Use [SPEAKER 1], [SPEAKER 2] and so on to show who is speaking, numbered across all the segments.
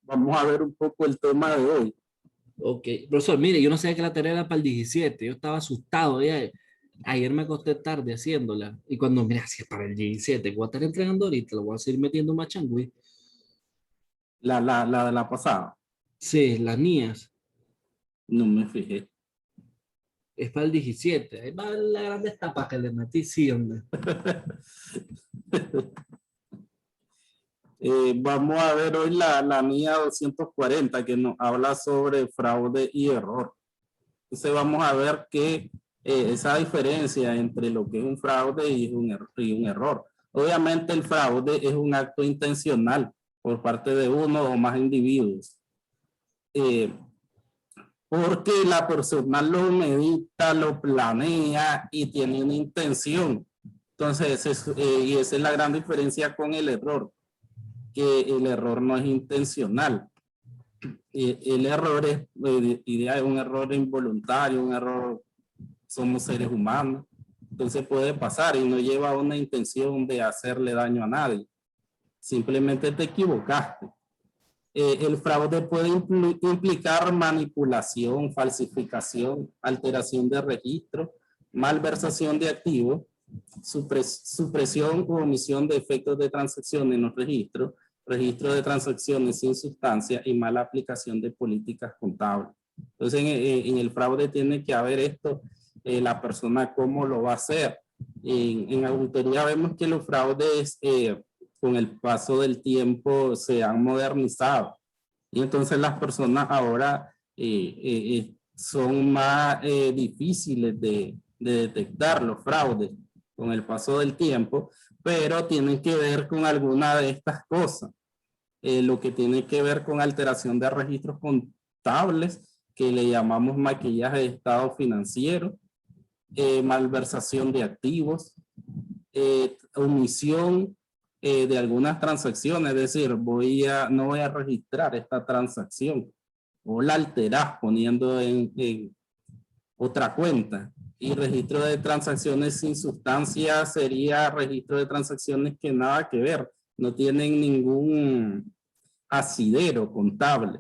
[SPEAKER 1] Vamos a ver un poco el tema de hoy.
[SPEAKER 2] Ok, profesor, mire, yo no sabía que la tarea era para el 17. Yo estaba asustado ya. Ayer me acosté tarde haciéndola. Y cuando, mira, si es para el 17, voy a estar entregando ahorita, lo voy a seguir metiendo más changüí.
[SPEAKER 1] La de la pasada,
[SPEAKER 2] Sí, las mías,
[SPEAKER 1] no me fijé.
[SPEAKER 2] es para el 17. Ahí va la grande etapa que le metí, sí, hombre.
[SPEAKER 1] Vamos a ver hoy la mía 240 que nos habla sobre fraude y error. Entonces vamos a ver que esa diferencia entre lo que es un fraude y un error. Obviamente el fraude es un acto intencional por parte de uno o más individuos. Eh, Porque la persona lo medita, lo planea y tiene una intención. Entonces, y esa es la gran diferencia con el error, que el error no es intencional. El error es, idea es un error involuntario, un error, somos seres humanos. Entonces puede pasar y no lleva una intención de hacerle daño a nadie. Simplemente te equivocaste. El fraude puede implicar manipulación, falsificación, alteración de registro, malversación de activos, supresión o omisión de efectos de transacción en los registros, registro de transacciones sin sustancia y mala aplicación de políticas contables. Entonces, en el fraude tiene que haber esto, la persona cómo lo va a hacer. En auditoría vemos que los fraudes con el paso del tiempo se han modernizado y entonces las personas ahora son más difíciles de detectar los fraudes con el paso del tiempo, pero tienen que ver con alguna de estas cosas. Lo que tiene que ver con alteración de registros contables, que le llamamos maquillaje de estado financiero, malversación de activos, omisión de algunas transacciones, es decir, no voy a registrar esta transacción o la alterás poniendo en otra cuenta. Y registro de transacciones sin sustancia sería registro de transacciones que nada que ver, no tienen ningún asidero contable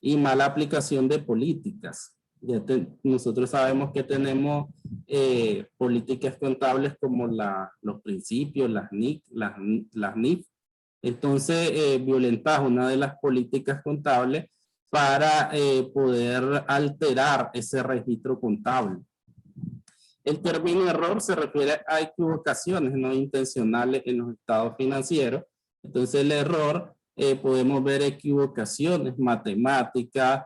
[SPEAKER 1] y mala aplicación de políticas. Nosotros sabemos que tenemos políticas contables como los principios, las NIC, las NIF. Entonces, violentas una de las políticas contables para poder alterar ese registro contable. El término error se refiere a equivocaciones no intencionales en los estados financieros. Entonces, el error podemos ver equivocaciones matemáticas,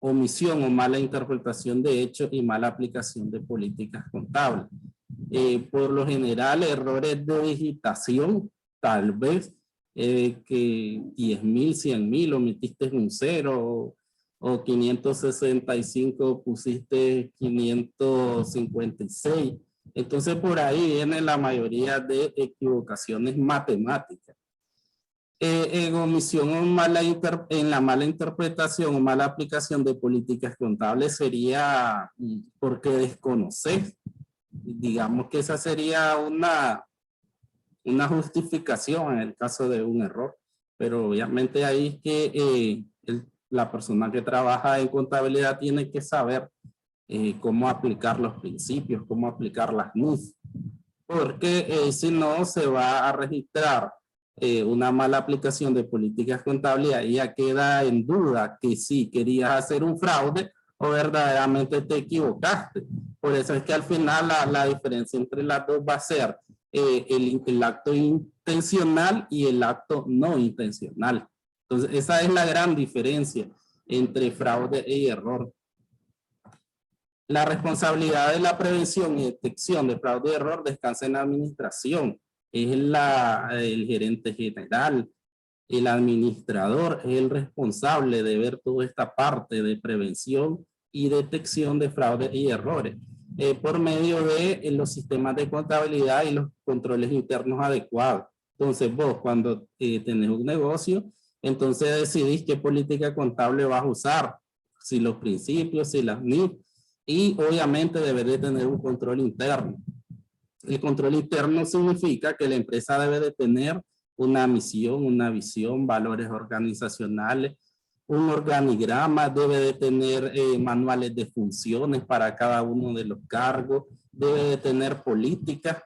[SPEAKER 1] omisión o mala interpretación de hechos y mala aplicación de políticas contables. Por lo general, errores de digitación, tal vez que 10,000, 100,000, omitiste un cero o 565 pusiste 556. Entonces por ahí viene la mayoría de equivocaciones matemáticas. En omisión o en la mala interpretación o mala aplicación de políticas contables sería porque desconoces. Digamos que esa sería una justificación en el caso de un error, pero obviamente ahí es que la persona que trabaja en contabilidad tiene que saber cómo aplicar los principios, cómo aplicar las NIF, porque si no se va a registrar una mala aplicación de políticas contables y ya queda en duda que sí querías hacer un fraude o verdaderamente te equivocaste. Por eso es que al final la diferencia entre las dos va a ser el acto intencional y el acto no intencional. Entonces, esa es la gran diferencia entre fraude y error. La responsabilidad de la prevención y detección de fraude y error descansa en la administración. Es el gerente general, el administrador, es el responsable de ver toda esta parte de prevención y detección de fraude y errores por medio de los sistemas de contabilidad y los controles internos adecuados. Entonces vos cuando tenés un negocio, entonces decidís qué política contable vas a usar, si los principios, si las NIF, y obviamente debe de tener un control interno. El control interno significa que la empresa debe de tener una misión, una visión, valores organizacionales, un organigrama, debe de tener manuales de funciones para cada uno de los cargos, debe de tener políticas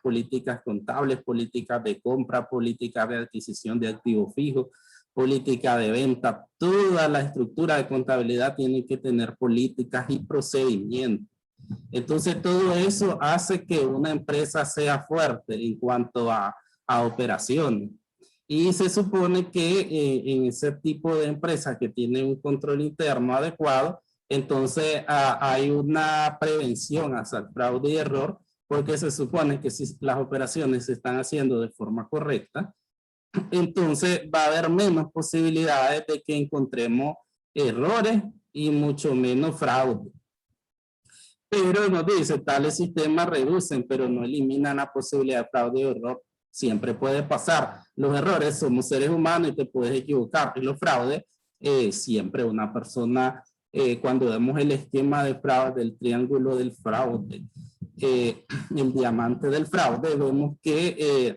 [SPEAKER 1] contables, políticas de compra, políticas de adquisición de activos fijos, política de venta. Toda la estructura de contabilidad tiene que tener políticas y procedimientos. Entonces todo eso hace que una empresa sea fuerte en cuanto a operaciones. Y se supone que en ese tipo de empresas que tienen un control interno adecuado, entonces hay una prevención hacia el fraude y error, porque se supone que si las operaciones se están haciendo de forma correcta, entonces va a haber menos posibilidades de que encontremos errores y mucho menos fraude. Pero nos dice, tales sistemas reducen, pero no eliminan la posibilidad de fraude o error. Siempre puede pasar. Los errores, somos seres humanos y te puedes equivocar. Y los fraudes, siempre una persona, cuando vemos el esquema de fraude, del triángulo del fraude, el diamante del fraude, vemos que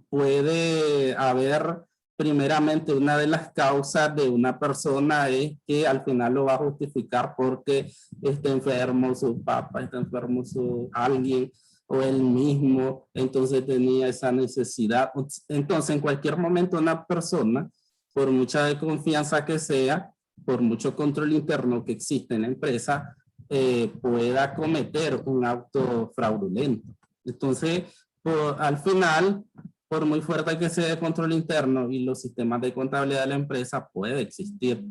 [SPEAKER 1] puede haber, primeramente, una de las causas de una persona es que al final lo va a justificar porque está enfermo su papá, está enfermo alguien, o él mismo, entonces tenía esa necesidad. Entonces, en cualquier momento una persona, por mucha desconfianza que sea, por mucho control interno que existe en la empresa, pueda cometer un acto fraudulento. Entonces, al final, por muy fuerte que sea el control interno y los sistemas de contabilidad de la empresa, puede existir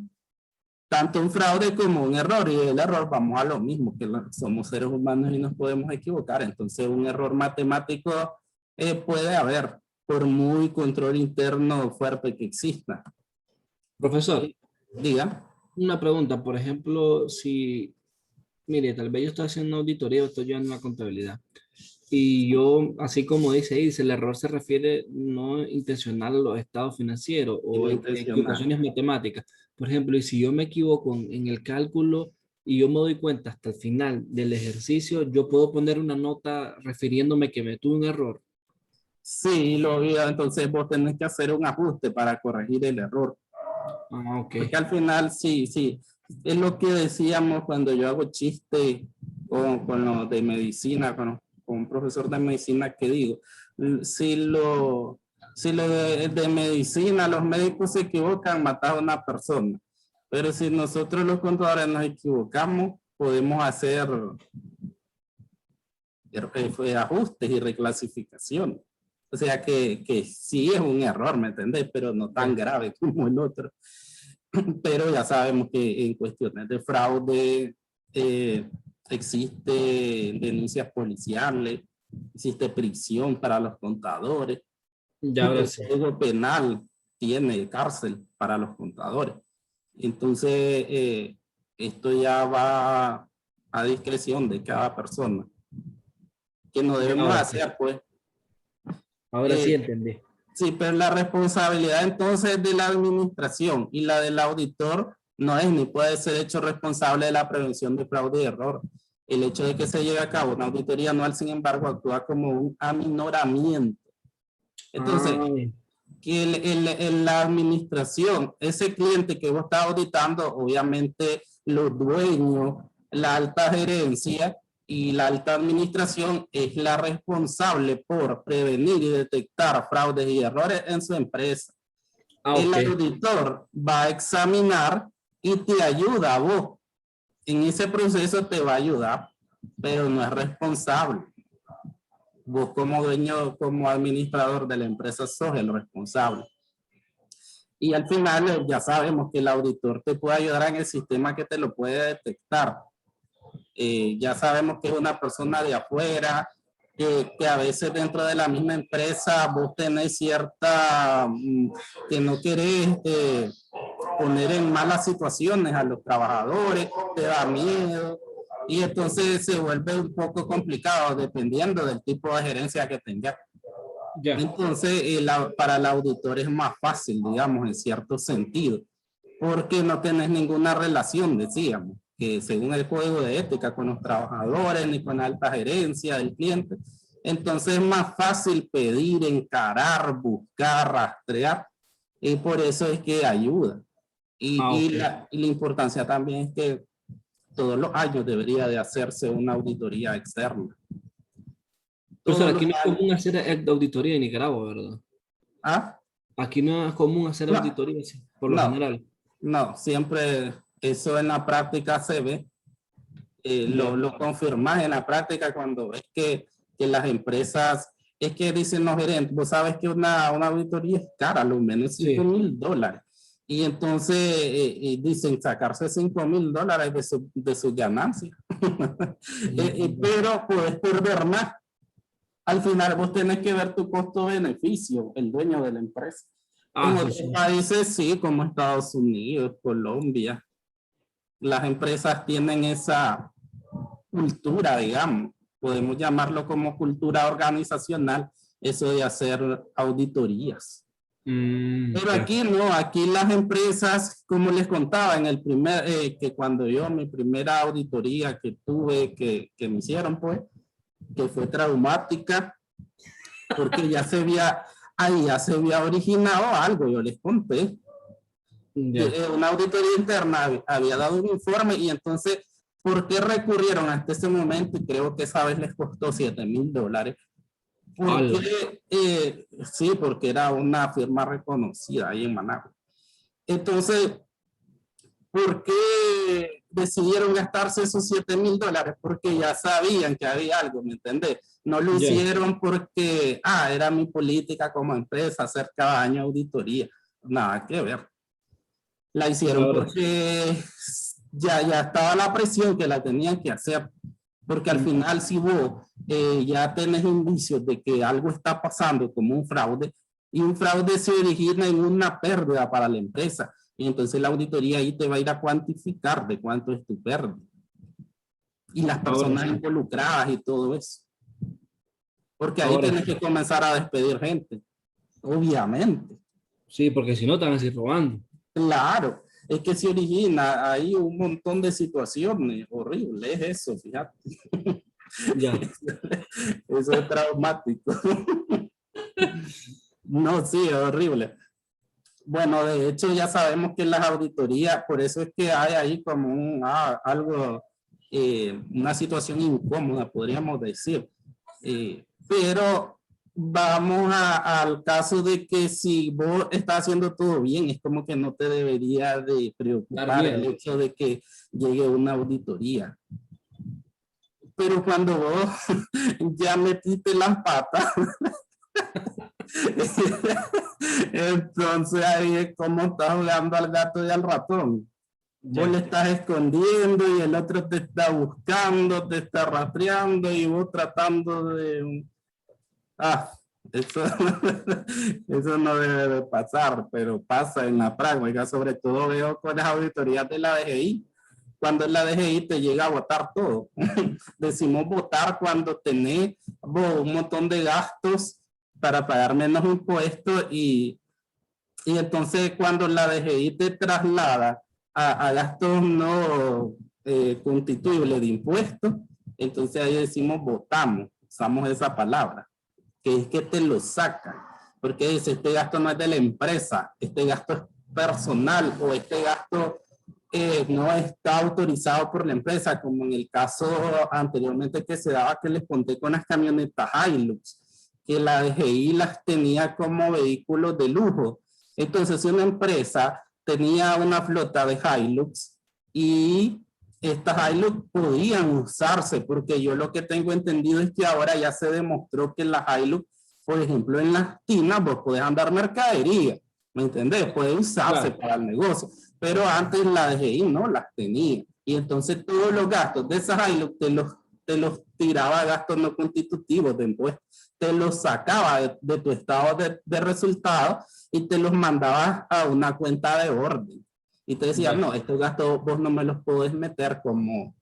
[SPEAKER 1] tanto un fraude como un error, y el error vamos a lo mismo, que somos seres humanos y nos podemos equivocar. Entonces un error matemático puede haber, por muy control interno fuerte que exista.
[SPEAKER 2] Profesor,
[SPEAKER 1] Diga.
[SPEAKER 2] una pregunta, por ejemplo, si, mire, tal vez yo estoy haciendo auditoría o estoy llevando una contabilidad. Y yo, así como dice, el error se refiere no intencional a los estados financieros
[SPEAKER 1] Y no
[SPEAKER 2] o
[SPEAKER 1] intencional.
[SPEAKER 2] equivocaciones matemáticas. Por ejemplo, y si yo me equivoco en el cálculo y yo me doy cuenta hasta el final del ejercicio, yo puedo poner una nota refiriéndome que me tuve un error.
[SPEAKER 1] Sí, entonces vos tenés que hacer un ajuste para corregir el error.
[SPEAKER 2] Ah, ok.
[SPEAKER 1] Porque al final, sí, es lo que decíamos cuando yo hago chiste con los de medicina, con un profesor de medicina, que digo, si lo, si lo de medicina, los médicos se equivocan, matar a una persona. Pero si nosotros los contadores nos equivocamos, podemos hacer ajustes y reclasificación. O sea que sí es un error, ¿me entendés? Pero no tan grave como el otro. Pero ya sabemos que en cuestiones de fraude existe denuncias policiales, existe prisión para los contadores,
[SPEAKER 2] Ya ahora
[SPEAKER 1] el
[SPEAKER 2] sí.
[SPEAKER 1] Código Penal tiene cárcel para los contadores. Entonces, esto ya va a discreción de cada persona. Que no
[SPEAKER 2] Ya
[SPEAKER 1] debemos
[SPEAKER 2] ahora sí.
[SPEAKER 1] hacer, pues.
[SPEAKER 2] Ahora sí entendí.
[SPEAKER 1] Sí, pero la responsabilidad entonces de la administración y la del auditor no es ni puede ser hecho responsable de la prevención de fraude y error. El hecho de que se lleve a cabo una auditoría anual, sin embargo, actúa como un aminoramiento. Entonces,
[SPEAKER 2] Ay,
[SPEAKER 1] que la administración, ese cliente que vos estás auditando, obviamente los dueños, la alta gerencia y la alta administración es la responsable por prevenir y detectar fraudes y errores en su empresa. El
[SPEAKER 2] ok.
[SPEAKER 1] auditor va a examinar y te ayuda a vos. En ese proceso te va a ayudar, pero no es responsable. Vos como dueño, como administrador de la empresa, sos el responsable. Y al final ya sabemos que el auditor te puede ayudar en el sistema que te lo puede detectar. Ya sabemos que es una persona de afuera, que a veces dentro de la misma empresa vos tenés cierta, que no querés poner en malas situaciones a los trabajadores, te da miedo, y entonces se vuelve un poco complicado dependiendo del tipo de gerencia que tengas.
[SPEAKER 2] Ya.
[SPEAKER 1] Entonces, para el auditor es más fácil, digamos, en cierto sentido, porque no tenés ninguna relación, decíamos, que según el código de ética con los trabajadores ni con la alta gerencia del cliente. Entonces es más fácil pedir, encarar, buscar, rastrear, y por eso es que ayuda. Y la importancia también es que todos los años debería de hacerse una auditoría externa.
[SPEAKER 2] Profesor, aquí no es común hacer auditoría en Nicaragua, ¿verdad?
[SPEAKER 1] ¿Ah?
[SPEAKER 2] Aquí no es común hacer auditoría, por lo general.
[SPEAKER 1] No, siempre eso en la práctica se ve. Lo confirmas en la práctica cuando ves que las empresas, es que dicen los gerentes, vos sabes que una auditoría es cara, a lo menos $5,000. Y entonces dicen sacarse $5,000 de su ganancia. Pero puedes perder más. Al final vos tenés que ver tu costo-beneficio, el dueño de la empresa. En otros países sí, como Estados Unidos, Colombia, las empresas tienen esa cultura, digamos, podemos llamarlo como cultura organizacional, eso de hacer auditorías. Pero aquí no, aquí las empresas, como les contaba en el primer, que cuando yo, mi primera auditoría que tuve, que me hicieron, pues, que fue traumática, porque ya se había originado algo, yo les conté. Una auditoría interna había dado un informe y entonces, ¿por qué recurrieron hasta ese momento? Y creo que esa vez les costó $7,000. Porque, sí, porque era una firma reconocida ahí en Managua. Entonces, ¿por qué decidieron gastarse esos $7,000? Porque ya sabían que había algo, ¿me entendés? No lo hicieron porque, era mi política como empresa hacer cada año auditoría. Nada que ver. La hicieron porque ya estaba la presión que la tenían que hacer. Porque al final, si vos ya tenés indicios de que algo está pasando como un fraude, y un fraude se origina en una pérdida para la empresa, y entonces la auditoría ahí te va a ir a cuantificar de cuánto es tu pérdida. Y las personas involucradas y todo eso. Porque ahí tienes que comenzar a despedir gente, obviamente.
[SPEAKER 2] Sí, porque si no te van a seguir robando.
[SPEAKER 1] Claro, es que se origina ahí un montón de situaciones horribles, eso, fíjate.
[SPEAKER 2] Ya.
[SPEAKER 1] Eso es traumático. No, sí, es horrible. Bueno, de hecho ya sabemos que las auditorías, por eso es que hay ahí como algo, una situación incómoda, podríamos decir. Pero vamos al caso de que si vos estás haciendo todo bien, es como que no te debería de preocupar el hecho de que llegue una auditoría. Pero cuando vos ya metiste las patas, entonces ahí es como estás jugando al gato y al ratón. Vos le estás escondiendo y el otro te está buscando, te está rastreando y vos tratando de... eso no debe de pasar, pero pasa en la práctica. Sobre todo veo con las auditorías de la DGI. Cuando la DGI te llega a votar todo. Decimos votar cuando tenés un montón de gastos para pagar menos impuestos y entonces cuando la DGI te traslada a gastos no constituibles de impuestos, entonces ahí decimos votamos, usamos esa palabra, que es que te lo sacan, porque dice este gasto no es de la empresa, este gasto es personal o este gasto no está autorizado por la empresa, como en el caso anteriormente que se daba que les conté con las camionetas Hilux, que la DGI las tenía como vehículos de lujo. Entonces, si una empresa tenía una flota de Hilux y estas Hilux podían usarse, porque yo lo que tengo entendido es que ahora ya se demostró que las Hilux, por ejemplo, en las tiendas vos podés andar mercadería, ¿me entendés? Puede usarse para el negocio, pero antes la DGI no las tenía. Y entonces todos los gastos de esas Hilux te los tiraba a gastos no constitutivos de impuestos, te los sacaba de tu estado de resultados y te los mandaba a una cuenta de orden. Y te decía, no, estos gastos vos no me los podés meter como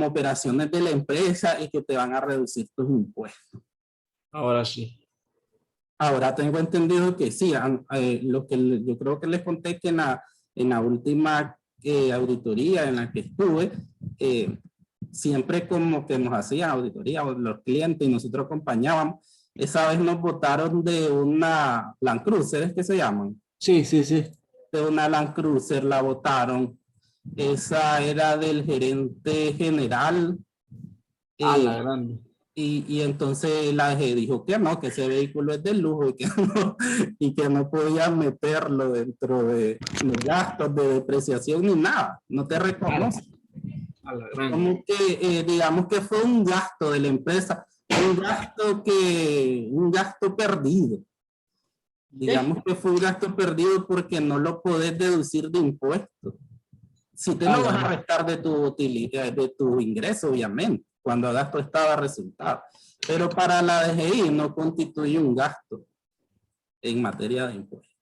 [SPEAKER 1] operaciones de la empresa y que te van a reducir tus impuestos.
[SPEAKER 2] Ahora sí.
[SPEAKER 1] Ahora tengo entendido que sí, lo que yo creo que les conté que en la última auditoría en la que estuve, siempre como que nos hacían auditoría los clientes y nosotros acompañábamos. Esa vez nos botaron de una Land Cruiser, ¿es que se llaman?
[SPEAKER 2] Sí, sí, sí.
[SPEAKER 1] de una Land Cruiser, la botaron. Esa era del gerente general.
[SPEAKER 2] La grande.
[SPEAKER 1] Y entonces la DGI dijo que no, que ese vehículo es de lujo y que no podía meterlo dentro de los gastos de depreciación ni nada, no te reconoce.
[SPEAKER 2] A la grande.
[SPEAKER 1] Como que digamos que fue un gasto de la empresa, un gasto perdido. Digamos que fue un gasto perdido porque no lo podés deducir de impuestos. Si te lo vas a restar de tu utilidad, de tu ingreso, obviamente, cuando hagas tu estado de resultado. Pero para la DGI no constituye un gasto en materia de impuestos.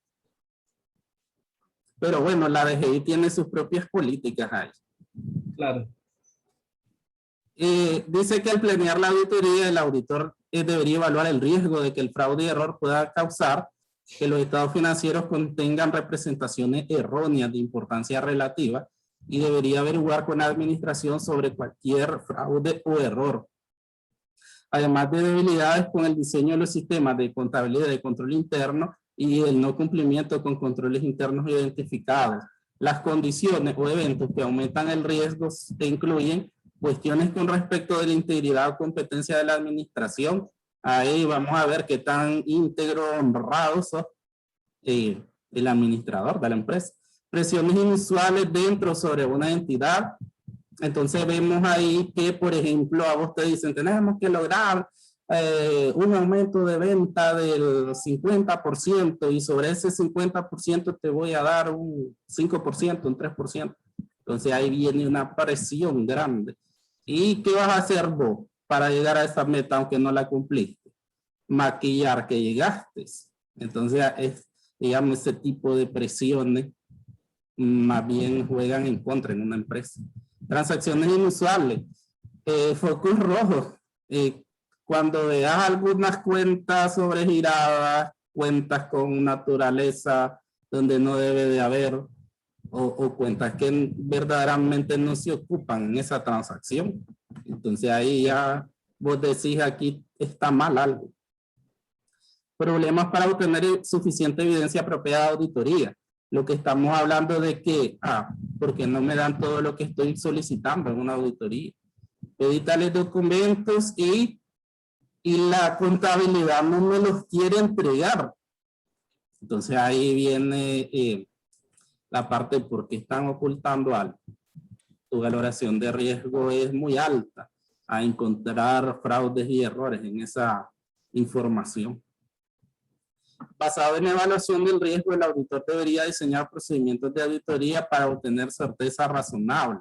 [SPEAKER 1] Pero bueno, la DGI tiene sus propias políticas ahí.
[SPEAKER 2] Claro.
[SPEAKER 1] Dice que al planear la auditoría, el auditor debería evaluar el riesgo de que el fraude y error pueda causar que los estados financieros contengan representaciones erróneas de importancia relativa y debería averiguar con la administración sobre cualquier fraude o error. Además de debilidades con el diseño de los sistemas de contabilidad y de control interno y el no cumplimiento con controles internos identificados. Las condiciones o eventos que aumentan el riesgo incluyen cuestiones con respecto de la integridad o competencia de la administración. Ahí vamos a ver qué tan íntegro, honrado sos el administrador de la empresa. Presiones inusuales dentro sobre una entidad. Entonces vemos ahí que, por ejemplo, a vos te dicen, tenemos que lograr un aumento de venta del 50% y sobre ese 50% te voy a dar un 5%, un 3%. Entonces ahí viene una presión grande. ¿Y qué vas a hacer vos para llegar a esa meta aunque no la cumpliste? Maquillar que llegaste. Entonces es, digamos, ese tipo de presiones más bien juegan en contra en una empresa. Transacciones inusuales, focos rojos, cuando veas algunas cuentas sobregiradas, cuentas con naturaleza donde no debe de haber, o cuentas que verdaderamente no se ocupan en esa transacción. Entonces ahí ya vos decís aquí está mal algo. Problemas para obtener suficiente evidencia apropiada de auditoría. Lo que estamos hablando de que, porque no me dan todo lo que estoy solicitando en una auditoría. Pedí tales documentos y la contabilidad no me los quiere entregar. Entonces ahí viene la parte de por qué están ocultando algo. Tu valoración de riesgo es muy alta a encontrar fraudes y errores en esa información. Basado en evaluación del riesgo, el auditor debería diseñar procedimientos de auditoría para obtener certeza razonable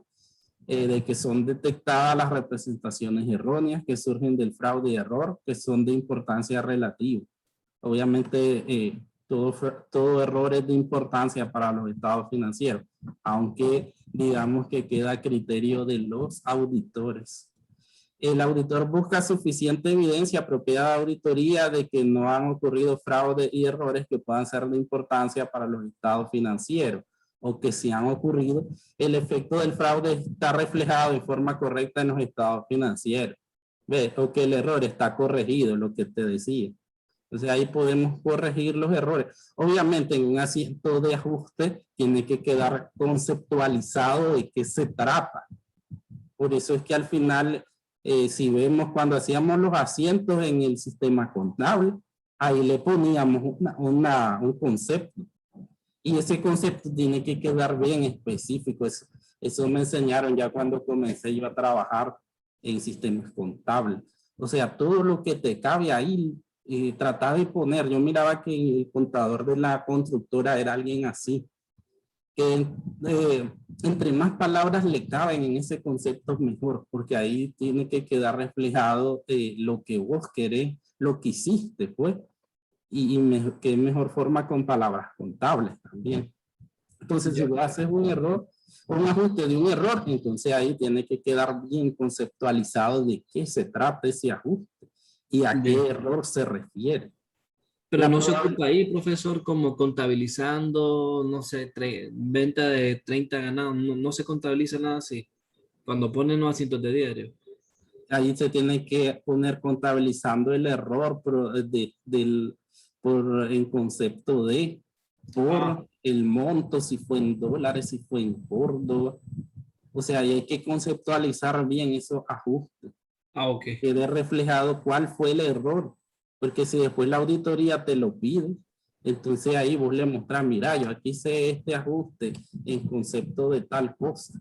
[SPEAKER 1] de que son detectadas las representaciones erróneas que surgen del fraude y error, que son de importancia relativa. Obviamente, todo error es de importancia para los estados financieros, aunque digamos que queda a criterio de los auditores. El auditor busca suficiente evidencia apropiada de auditoría de que no han ocurrido fraudes y errores que puedan ser de importancia para los estados financieros, o que si han ocurrido, el efecto del fraude está reflejado de forma correcta en los estados financieros. ¿Ves? O que el error está corregido, lo que te decía. Entonces ahí podemos corregir los errores. Obviamente en un asiento de ajuste tiene que quedar conceptualizado de qué se trata. Por eso es que al final, si vemos cuando hacíamos los asientos en el sistema contable, ahí le poníamos un concepto. Y ese concepto tiene que quedar bien específico. Eso me enseñaron ya cuando comencé yo a trabajar en sistemas contables. O sea, todo lo que te cabe ahí, tratar de poner. Yo miraba que el contador de la constructora era alguien así, que entre más palabras le caben en ese concepto mejor, porque ahí tiene que quedar reflejado lo que vos querés, lo que hiciste, pues. Y qué mejor forma con palabras contables también. Entonces, si vos haces un error, un ajuste de un error, entonces ahí tiene que quedar bien conceptualizado de qué se trata ese ajuste y a qué error se refiere.
[SPEAKER 2] Pero no se ocupa ahí, profesor, como contabilizando, no sé, venta de 30 ganados, no se contabiliza nada así, cuando ponen los asientos de diario.
[SPEAKER 1] Ahí se tiene que poner contabilizando el error en concepto de, por el monto, si fue en dólares, si fue en Córdoba. O sea, y hay que conceptualizar bien esos ajustes.
[SPEAKER 2] Ok.
[SPEAKER 1] Quede reflejado cuál fue el error. Porque si después la auditoría te lo pide, entonces ahí vos le mostrás, mira, yo aquí hice este ajuste en concepto de tal cosa.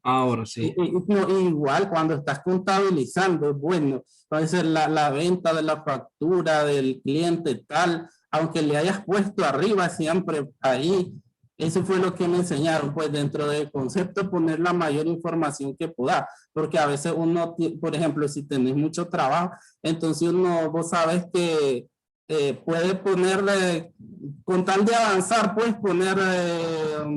[SPEAKER 2] Ahora sí.
[SPEAKER 1] Igual cuando estás contabilizando, bueno, puede ser la venta de la factura del cliente tal, aunque le hayas puesto arriba siempre ahí, eso fue lo que me enseñaron, pues dentro del concepto poner la mayor información que pueda, porque a veces uno, por ejemplo, si tenés mucho trabajo, entonces uno, vos sabes que puede ponerle, con tal de avanzar, puedes poner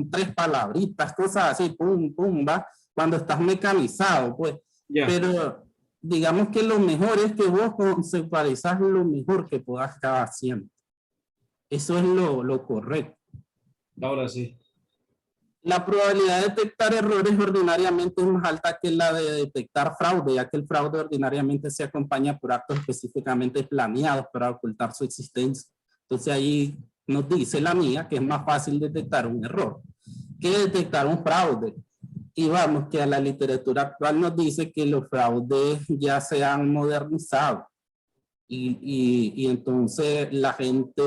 [SPEAKER 1] 3 palabritas, cosas así, pum, pum, va, cuando estás mecanizado, pues.
[SPEAKER 2] Ya.
[SPEAKER 1] Pero digamos que lo mejor es que vos conceptualizás lo mejor que puedas estar haciendo. Eso es lo correcto.
[SPEAKER 2] Ahora sí.
[SPEAKER 1] La probabilidad de detectar errores ordinariamente es más alta que la de detectar fraude, ya que el fraude ordinariamente se acompaña por actos específicamente planeados para ocultar su existencia. Entonces ahí nos dice la mía que es más fácil detectar un error que detectar un fraude. Y vamos, que a la literatura actual nos dice que los fraudes ya se han modernizado. Y entonces la gente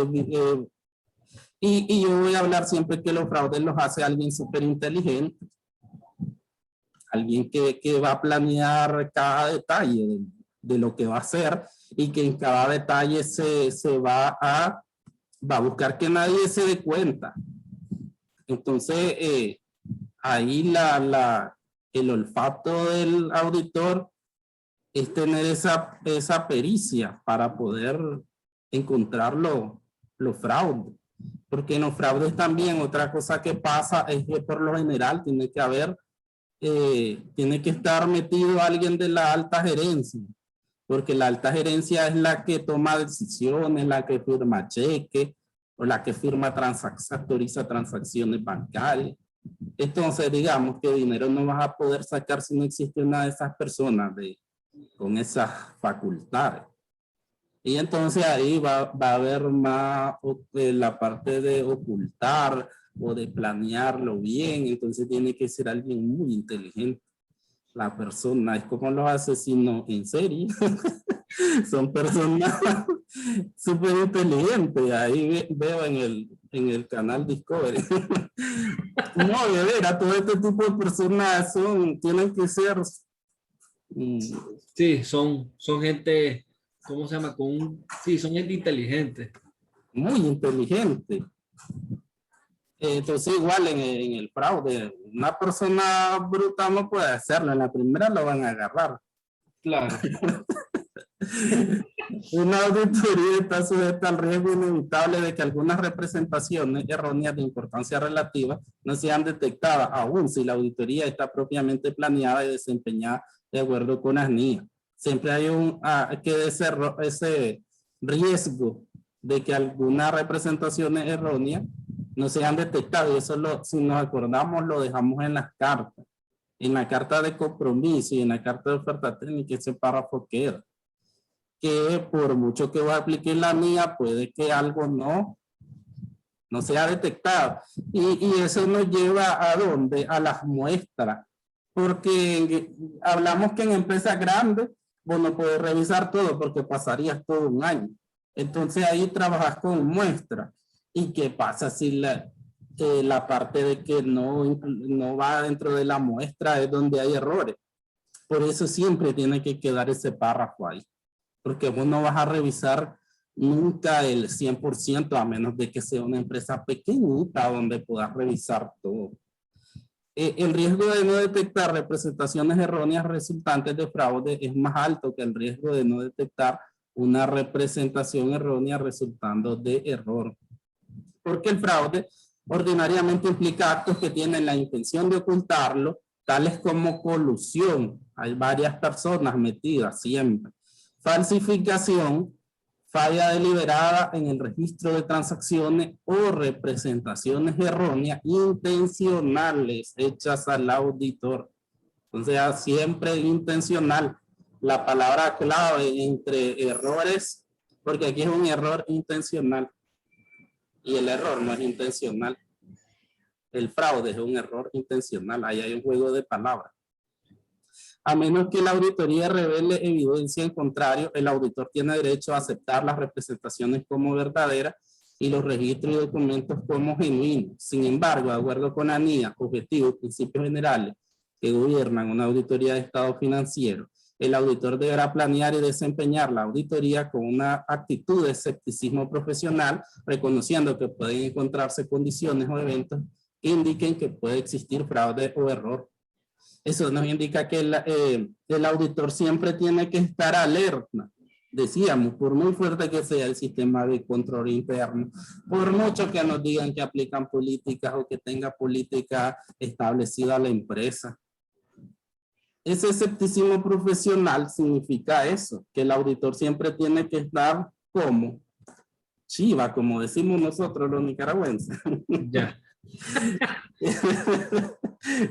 [SPEAKER 1] y yo voy a hablar siempre que los fraudes los hace alguien súper inteligente, alguien que va a planear cada detalle de lo que va a hacer y que en cada detalle se va a buscar que nadie se dé cuenta. Entonces, ahí el olfato del auditor es tener esa pericia para poder encontrar los fraudes. Porque en los fraudes también otra cosa que pasa es que por lo general tiene que estar metido alguien de la alta gerencia, porque la alta gerencia es la que toma decisiones, la que firma cheques, o la que firma autoriza transacciones bancarias. Entonces, digamos que dinero no vas a poder sacar si no existe una de esas personas con esas facultades. Y entonces ahí va a haber más la parte de ocultar o de planearlo bien. Entonces tiene que ser alguien muy inteligente. La persona es como los asesinos en serie. Son personas súper inteligentes. Ahí veo en el canal Discovery. No, de veras, todo este tipo de personas tienen que ser
[SPEAKER 2] Sí, son gente, ¿cómo se llama? Sí, son gente inteligente.
[SPEAKER 1] muy inteligentes. Entonces, igual en el fraude, una persona bruta no puede hacerlo. En la primera lo van a agarrar.
[SPEAKER 2] Claro.
[SPEAKER 1] Una auditoría está sujeta al riesgo inevitable de que algunas representaciones erróneas de importancia relativa no sean detectadas, aun si la auditoría está propiamente planeada y desempeñada de acuerdo con las NIA. Siempre hay ese riesgo de que algunas representaciones erróneas no sean detectadas. Y eso, si nos acordamos, lo dejamos en las cartas. En la carta de compromiso y en la carta de oferta técnica, ese párrafo queda. Que por mucho que vos apliques la mía, puede que algo no sea detectado. Y eso nos lleva a dónde? A las muestras. Porque hablamos que en empresas grandes, vos no puedes revisar todo porque pasarías todo un año. Entonces ahí trabajas con muestras. ¿Y qué pasa si la parte de que no va dentro de la muestra es donde hay errores? Por eso siempre tiene que quedar ese párrafo ahí, porque vos no vas a revisar nunca el 100% a menos de que sea una empresa pequeñita donde puedas revisar todo. El riesgo de no detectar representaciones erróneas resultantes de fraude es más alto que el riesgo de no detectar una representación errónea resultando de error. Porque el fraude ordinariamente implica actos que tienen la intención de ocultarlo, tales como colusión. Hay varias personas metidas siempre. Falsificación, falla deliberada en el registro de transacciones o representaciones erróneas intencionales hechas al auditor. Entonces, siempre intencional. La palabra clave entre errores, porque aquí es un error intencional. y el error no es intencional. El fraude es un error intencional, ahí hay un juego de palabras. A menos que la auditoría revele evidencia en contrario, el auditor tiene derecho a aceptar las representaciones como verdaderas y los registros y documentos como genuinos. Sin embargo, de acuerdo con ANIA, objetivos y principios generales que gobiernan una auditoría de estado financiero, el auditor deberá planear y desempeñar la auditoría con una actitud de escepticismo profesional, reconociendo que pueden encontrarse condiciones o eventos que indiquen que puede existir fraude o error. Eso nos indica que el auditor siempre tiene que estar alerta. Decíamos, por muy fuerte que sea el sistema de control interno, por mucho que nos digan que aplican políticas o que tenga política establecida la empresa. Ese escepticismo profesional significa eso, que el auditor siempre tiene que estar como chiva, como decimos nosotros los nicaragüenses.
[SPEAKER 2] Ya.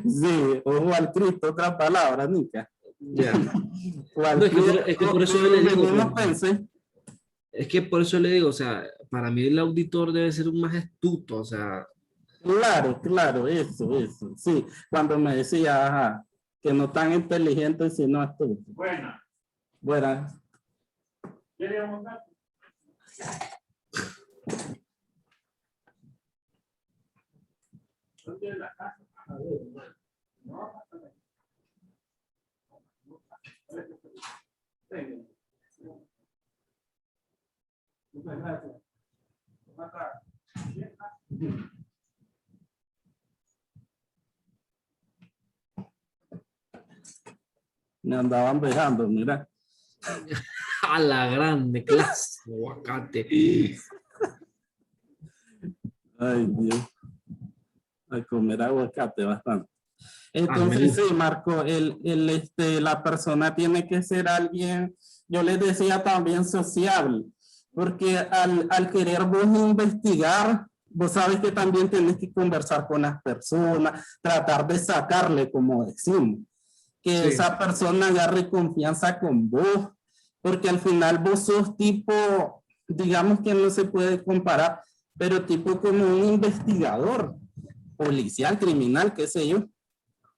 [SPEAKER 1] Sí, ojo al Cristo, otra palabra, Nica.
[SPEAKER 2] Ya.
[SPEAKER 1] O al
[SPEAKER 2] No,
[SPEAKER 1] Cristo,
[SPEAKER 2] es que por eso yo le digo,
[SPEAKER 1] no pensé.
[SPEAKER 2] es que por eso le digo, o sea, para mí el auditor debe ser un más astuto, o sea,
[SPEAKER 1] Claro, claro, eso. Sí, cuando me decía, ajá, que no tan inteligente, sino astuto.
[SPEAKER 3] Buena.
[SPEAKER 1] Buenas.
[SPEAKER 3] ¿Quiere montar? ¿Dónde es la casa? A ver, no, venga. Muchas gracias.
[SPEAKER 1] Me andaban dejando, mira.
[SPEAKER 2] a la grande clase, aguacate.
[SPEAKER 1] Ay, Dios. A comer aguacate bastante.
[SPEAKER 2] me
[SPEAKER 1] Entonces,
[SPEAKER 2] gusta.
[SPEAKER 1] sí, Marco, la persona tiene que ser alguien, yo les decía también sociable, porque al querer vos investigar, vos sabes que también tenés que conversar con las personas, tratar de sacarle, como decimos, que
[SPEAKER 2] Sí.
[SPEAKER 1] esa persona agarre confianza con vos, porque al final vos sos tipo, digamos que no se puede comparar, pero tipo como un investigador, policial, criminal, qué sé yo,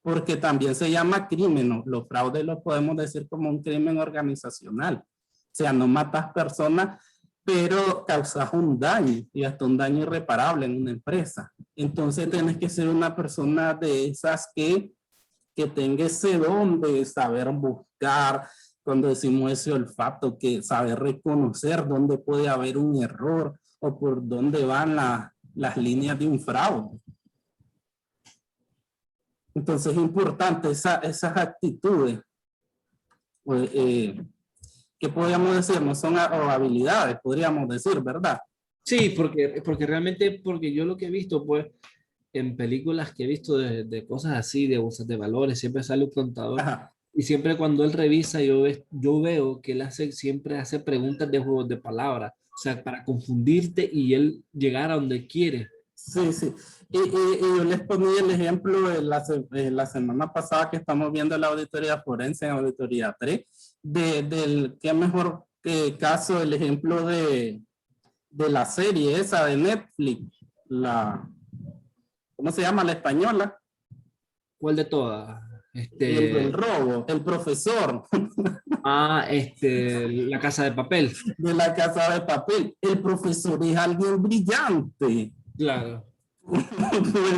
[SPEAKER 1] porque también se llama crimen, ¿no? Los fraudes los podemos decir como un crimen organizacional. O sea, no matas personas, pero causas un daño y hasta un daño irreparable en una empresa. Entonces tienes que ser una persona de esas que tenga ese don de saber buscar, cuando decimos ese olfato, que saber reconocer dónde puede haber un error o por dónde van las líneas de un fraude. Entonces es importante esas actitudes, pues, que podríamos decir, no son habilidades, podríamos decir, ¿verdad?
[SPEAKER 2] Sí, porque realmente, porque yo lo que he visto, pues, en películas que he visto de cosas así, de bolsas de valores, siempre sale un contador
[SPEAKER 1] Ajá.
[SPEAKER 2] y siempre cuando él revisa, yo veo que él siempre hace preguntas de juegos de palabras, o sea, para confundirte y él llegar a donde quiere.
[SPEAKER 1] Sí, sí. Y yo les ponía el ejemplo de la semana pasada que estamos viendo la auditoría forense en auditoría 3, del qué mejor caso, el ejemplo de la serie esa de Netflix, ¿cómo se llama? La española,
[SPEAKER 2] ¿Cuál de todas?
[SPEAKER 1] el del robo, el profesor
[SPEAKER 2] La Casa de Papel.
[SPEAKER 1] de la Casa de Papel. El profesor es alguien brillante.
[SPEAKER 2] Claro.
[SPEAKER 1] Por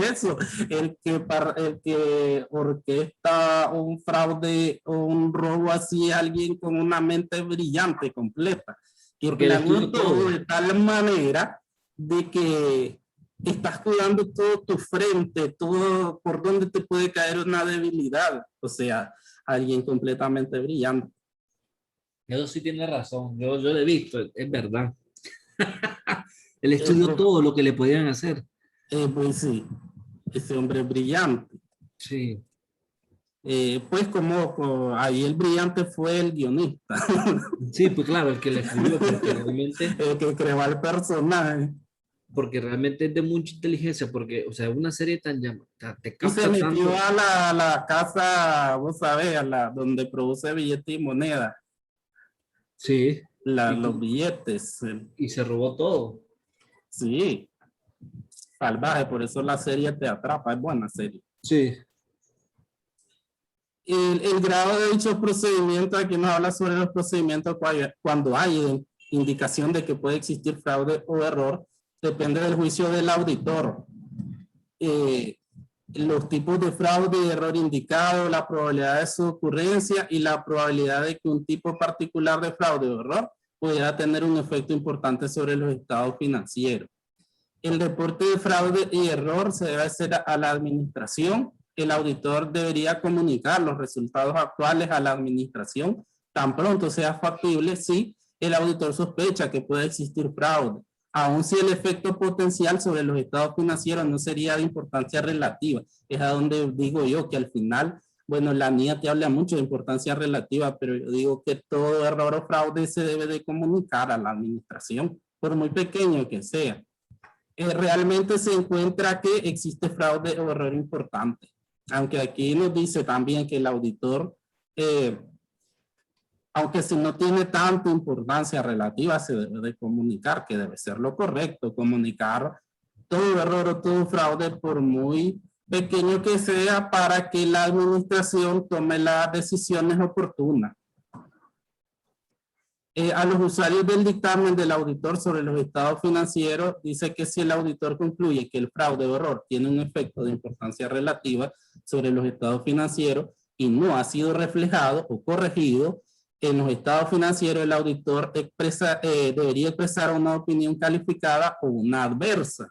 [SPEAKER 1] eso, el que orquesta un fraude o un robo así, alguien con una mente brillante, completa, que
[SPEAKER 2] Porque él
[SPEAKER 1] planeó
[SPEAKER 2] estudió
[SPEAKER 1] todo
[SPEAKER 2] todo.
[SPEAKER 1] de tal manera de que estás cuidando todo tu frente, todo por donde te puede caer una debilidad. O sea, alguien completamente brillante.
[SPEAKER 2] Eso sí tiene razón. Yo lo he visto, es verdad. Él
[SPEAKER 1] El
[SPEAKER 2] estudió
[SPEAKER 1] prof-
[SPEAKER 2] todo lo que le podían hacer.
[SPEAKER 1] pues sí, ese hombre es brillante.
[SPEAKER 2] Sí.
[SPEAKER 1] Pues ahí el brillante fue el guionista,
[SPEAKER 2] Sí, pues claro, el que le escribió,
[SPEAKER 1] el que creó al personaje.
[SPEAKER 2] porque realmente es de mucha inteligencia, porque, o sea, una serie tan llamada, te
[SPEAKER 1] Y se
[SPEAKER 2] capta
[SPEAKER 1] metió
[SPEAKER 2] tanto.
[SPEAKER 1] a la casa, vos sabés, donde produce billetes y moneda,
[SPEAKER 2] Sí.
[SPEAKER 1] los
[SPEAKER 2] Y,
[SPEAKER 1] billetes.
[SPEAKER 2] y se robó todo.
[SPEAKER 1] Sí, salvaje, por eso la serie te atrapa, es buena serie.
[SPEAKER 2] Sí.
[SPEAKER 1] El grado de dicho procedimiento, aquí nos habla sobre los procedimientos cuando hay indicación de que puede existir fraude o error, depende del juicio del auditor. Los tipos de fraude y error indicado, la probabilidad de su ocurrencia y la probabilidad de que un tipo particular de fraude o error pudiera tener un efecto importante sobre los estados financieros. El reporte de fraude y error se debe hacer a la administración. El auditor debería comunicar los resultados actuales a la administración tan pronto sea factible si el auditor sospecha que puede existir fraude, aun si el efecto potencial sobre los estados financieros no sería de importancia relativa. Es a donde digo yo que al final, bueno, la NIA te habla mucho de importancia relativa, pero yo digo que todo error o fraude se debe de comunicar a la administración, por muy pequeño que sea. Realmente se encuentra que existe fraude o error importante. Aunque aquí nos dice también que el auditor, aunque si no tiene tanta importancia relativa, se debe de comunicar, que debe ser lo correcto, comunicar todo error o todo fraude por muy pequeño que sea para que la administración tome las decisiones oportunas. A los usuarios del dictamen del auditor sobre los estados financieros, dice que si el auditor concluye que el fraude o error tiene un efecto de importancia relativa sobre los estados financieros y no ha sido reflejado o corregido en los estados financieros, el auditor debería expresar una opinión calificada o una adversa.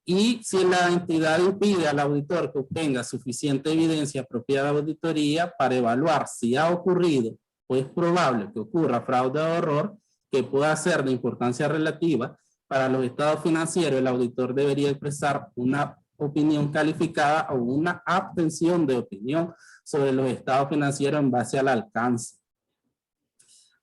[SPEAKER 1] Y si la entidad impide al auditor que obtenga suficiente evidencia propia de auditoría para evaluar si ha ocurrido o es probable que ocurra fraude o error que pueda ser de importancia relativa para los estados financieros, el auditor debería expresar una opinión calificada o una abstención de opinión sobre los estados financieros en base al alcance.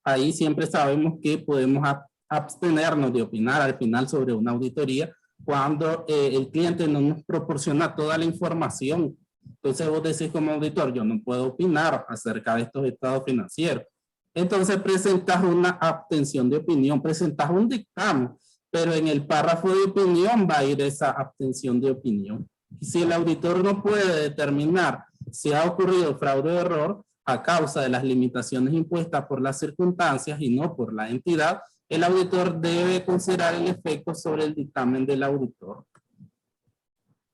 [SPEAKER 1] Ahí siempre sabemos que podemos abstenernos de opinar al final sobre una auditoría cuando el cliente no nos proporciona toda la información. Entonces vos decís como auditor, yo no puedo opinar acerca de estos estados financieros. Entonces presentas una abstención de opinión, presentas un dictamen, pero en el párrafo de opinión va a ir esa abstención de opinión. Y si el auditor no puede determinar si ha ocurrido fraude o error a causa de las limitaciones impuestas por las circunstancias y no por la entidad, el auditor debe considerar el efecto sobre el dictamen del auditor.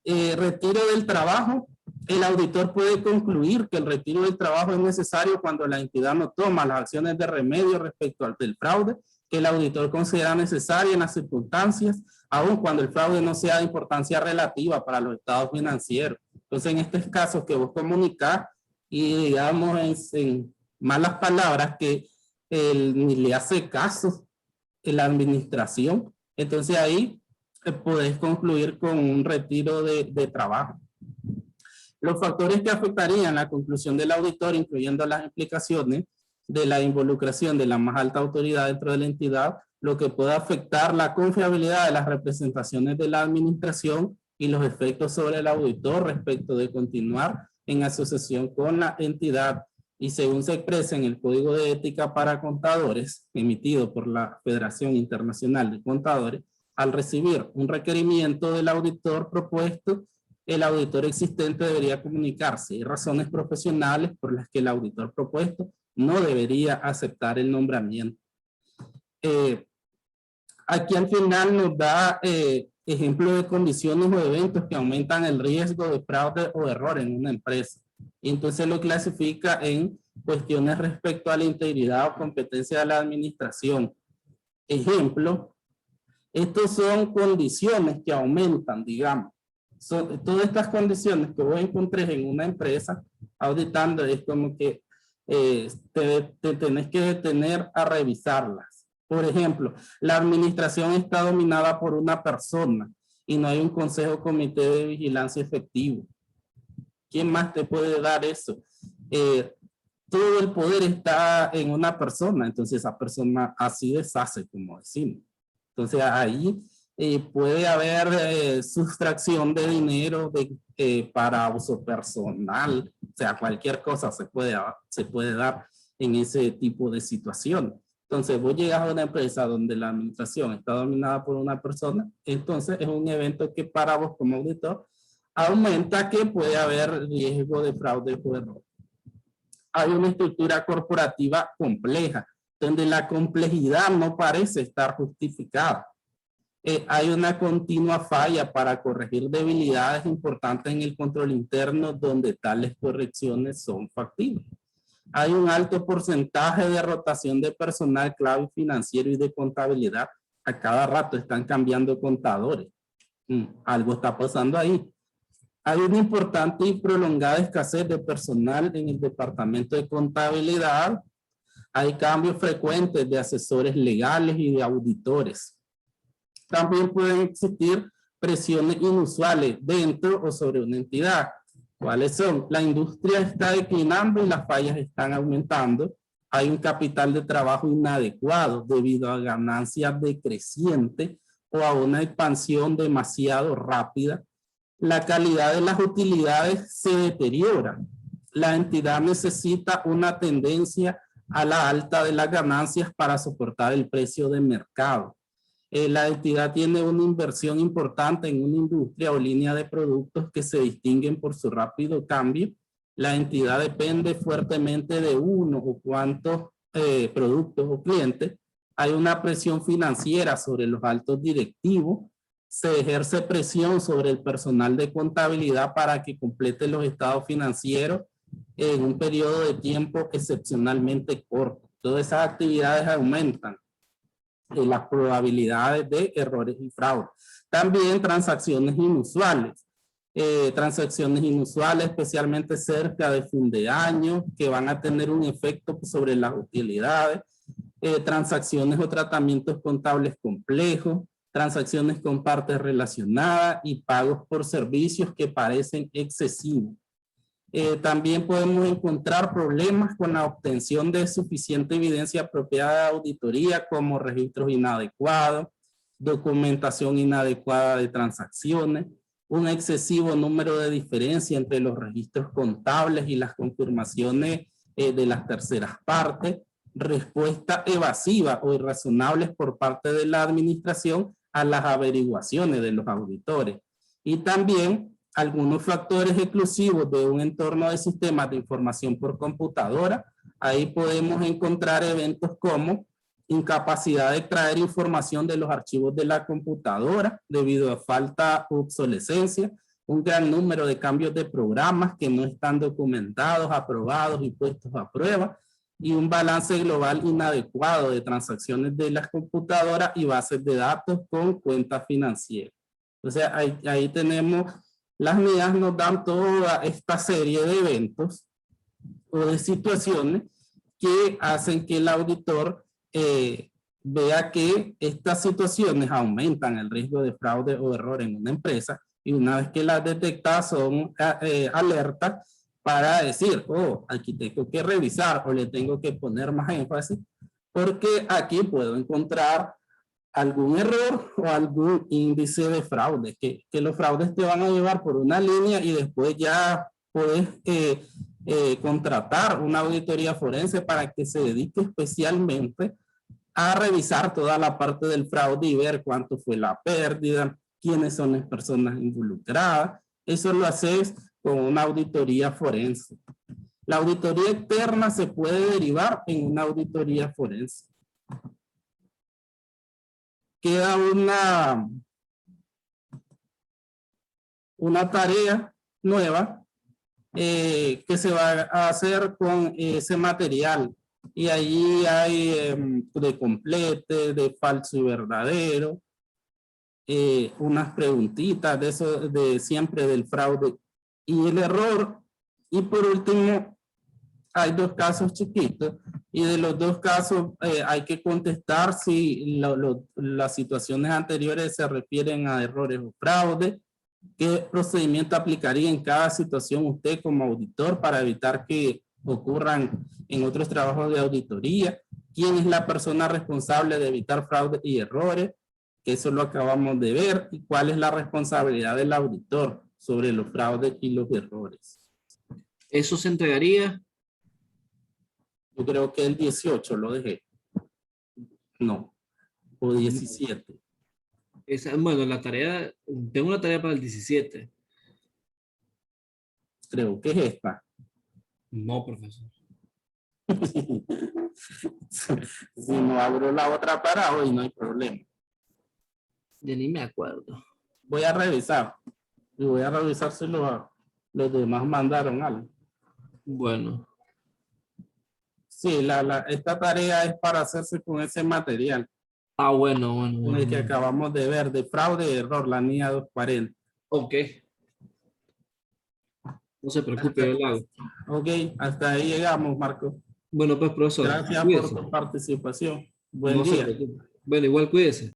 [SPEAKER 1] Retiro del trabajo. El auditor puede concluir que el retiro del trabajo es necesario cuando la entidad no toma las acciones de remedio respecto al del fraude que el auditor considera necesaria en las circunstancias, aun cuando el fraude no sea de importancia relativa para los estados financieros. Entonces, en estos casos que vos comunicás y digamos en malas palabras que ni le hace caso en la administración, entonces ahí podés concluir con un retiro de trabajo. Los factores que afectarían la conclusión del auditor, incluyendo las implicaciones de la involucración de la más alta autoridad dentro de la entidad, lo que puede afectar la confiabilidad de las representaciones de la administración y los efectos sobre el auditor respecto de continuar en asociación con la entidad. Y según se expresa en el Código de Ética para Contadores, emitido por la Federación Internacional de Contadores, al recibir un requerimiento del auditor propuesto, el auditor existente debería comunicarse. Hay razones profesionales por las que el auditor propuesto no debería aceptar el nombramiento. Aquí al final nos da ejemplos de condiciones o eventos que aumentan el riesgo de fraude o error en una empresa. Y entonces lo clasifica en cuestiones respecto a la integridad o competencia de la administración. Ejemplo, estos son condiciones que aumentan, digamos. Todas estas condiciones que vos encontrés en una empresa auditando es como que te tenés que detener a revisarlas. Por ejemplo, la administración está dominada por una persona y no hay un consejo o comité de vigilancia efectivo. ¿Quién más te puede dar eso? Todo el poder está en una persona, entonces esa persona así deshace, como decimos. Entonces ahí puede haber sustracción de dinero para uso personal, o sea, cualquier cosa se puede dar en ese tipo de situación. Entonces, vos llegas a una empresa donde la administración está dominada por una persona, entonces es un evento que para vos como auditor aumenta que puede haber riesgo de fraude o error. Hay una estructura corporativa compleja, donde la complejidad no parece estar justificada. Hay una continua falla para corregir debilidades importantes en el control interno, donde tales correcciones son factibles. Hay un alto porcentaje de rotación de personal clave financiero y de contabilidad. A cada rato están cambiando contadores. Algo está pasando ahí. Hay una importante y prolongada escasez de personal en el departamento de contabilidad. Hay cambios frecuentes de asesores legales y de auditores. También pueden existir presiones inusuales dentro o sobre una entidad. ¿Cuáles son? La industria está declinando y las fallas están aumentando. Hay un capital de trabajo inadecuado debido a ganancias decrecientes o a una expansión demasiado rápida. La calidad de las utilidades se deteriora. La entidad necesita una tendencia a la alta de las ganancias para soportar el precio de mercado. La entidad tiene una inversión importante en una industria o línea de productos que se distinguen por su rápido cambio. La entidad depende fuertemente de uno o cuantos productos o clientes. Hay una presión financiera sobre los altos directivos. Se ejerce presión sobre el personal de contabilidad para que complete los estados financieros en un periodo de tiempo excepcionalmente corto. Todas esas actividades aumentan las probabilidades de errores y fraude. También transacciones inusuales. Transacciones inusuales, especialmente cerca de fin de año, que van a tener un efecto sobre las utilidades. Transacciones o tratamientos contables complejos. Transacciones con partes relacionadas y pagos por servicios que parecen excesivos. También podemos encontrar problemas con la obtención de suficiente evidencia apropiada de auditoría, como registros inadecuados, documentación inadecuada de transacciones, un excesivo número de diferencia entre los registros contables y las confirmaciones de las terceras partes, respuesta evasiva o irrazonables por parte de la administración a las averiguaciones de los auditores. Y también algunos factores exclusivos de un entorno de sistemas de información por computadora. Ahí podemos encontrar eventos como incapacidad de extraer información de los archivos de la computadora debido a falta o obsolescencia, un gran número de cambios de programas que no están documentados, aprobados y puestos a prueba, y un balance global inadecuado de transacciones de las computadoras y bases de datos con cuentas financieras. O sea, ahí tenemos, las medidas nos dan toda esta serie de eventos o de situaciones que hacen que el auditor vea que estas situaciones aumentan el riesgo de fraude o error en una empresa, y una vez que las detecta son alertas para decir, oh, aquí tengo que revisar o le tengo que poner más énfasis, porque aquí puedo encontrar algún error o algún índice de fraude, que los fraudes te van a llevar por una línea y después ya puedes contratar una auditoría forense para que se dedique especialmente a revisar toda la parte del fraude y ver cuánto fue la pérdida, quiénes son las personas involucradas. Eso lo haces con una auditoría forense. La auditoría externa se puede derivar en una auditoría forense. Queda una tarea nueva que se va a hacer con ese material. Y allí hay de complete, de falso y verdadero, unas preguntitas de eso, de siempre del fraude y el error. Y por último, hay dos casos chiquitos, y de los dos casos hay que contestar si las situaciones anteriores se refieren a errores o fraude. ¿Qué procedimiento aplicaría en cada situación usted como auditor para evitar que ocurran en otros trabajos de auditoría? ¿Quién es la persona responsable de evitar fraude y errores? Eso lo acabamos de ver. ¿Y cuál es la responsabilidad del auditor sobre los fraudes y los errores?
[SPEAKER 2] ¿Eso se entregaría?
[SPEAKER 1] Yo creo que el 18 lo dejé. No, o 17.
[SPEAKER 2] Bueno, la tarea, tengo una tarea para el 17.
[SPEAKER 1] Creo que es esta.
[SPEAKER 2] No, profesor.
[SPEAKER 1] Si no abro la otra para hoy, no hay problema.
[SPEAKER 2] Ya ni me acuerdo.
[SPEAKER 1] Voy a revisar. Y voy a revisar si los demás mandaron algo.
[SPEAKER 2] Bueno,
[SPEAKER 1] Sí, esta tarea es para hacerse con ese material.
[SPEAKER 2] bueno,
[SPEAKER 1] Con el que
[SPEAKER 2] bueno.
[SPEAKER 1] acabamos de ver, de fraude y error, la NIA 240.
[SPEAKER 2] Ok. No se preocupe, yo lo hago.
[SPEAKER 1] Ok, hasta ahí llegamos, Marco.
[SPEAKER 2] Bueno, pues, profesor,
[SPEAKER 1] Gracias por
[SPEAKER 2] cuídese.
[SPEAKER 1] tu participación. Buen
[SPEAKER 2] No se
[SPEAKER 1] día.
[SPEAKER 2] preocupe. Bueno, igual cuídese.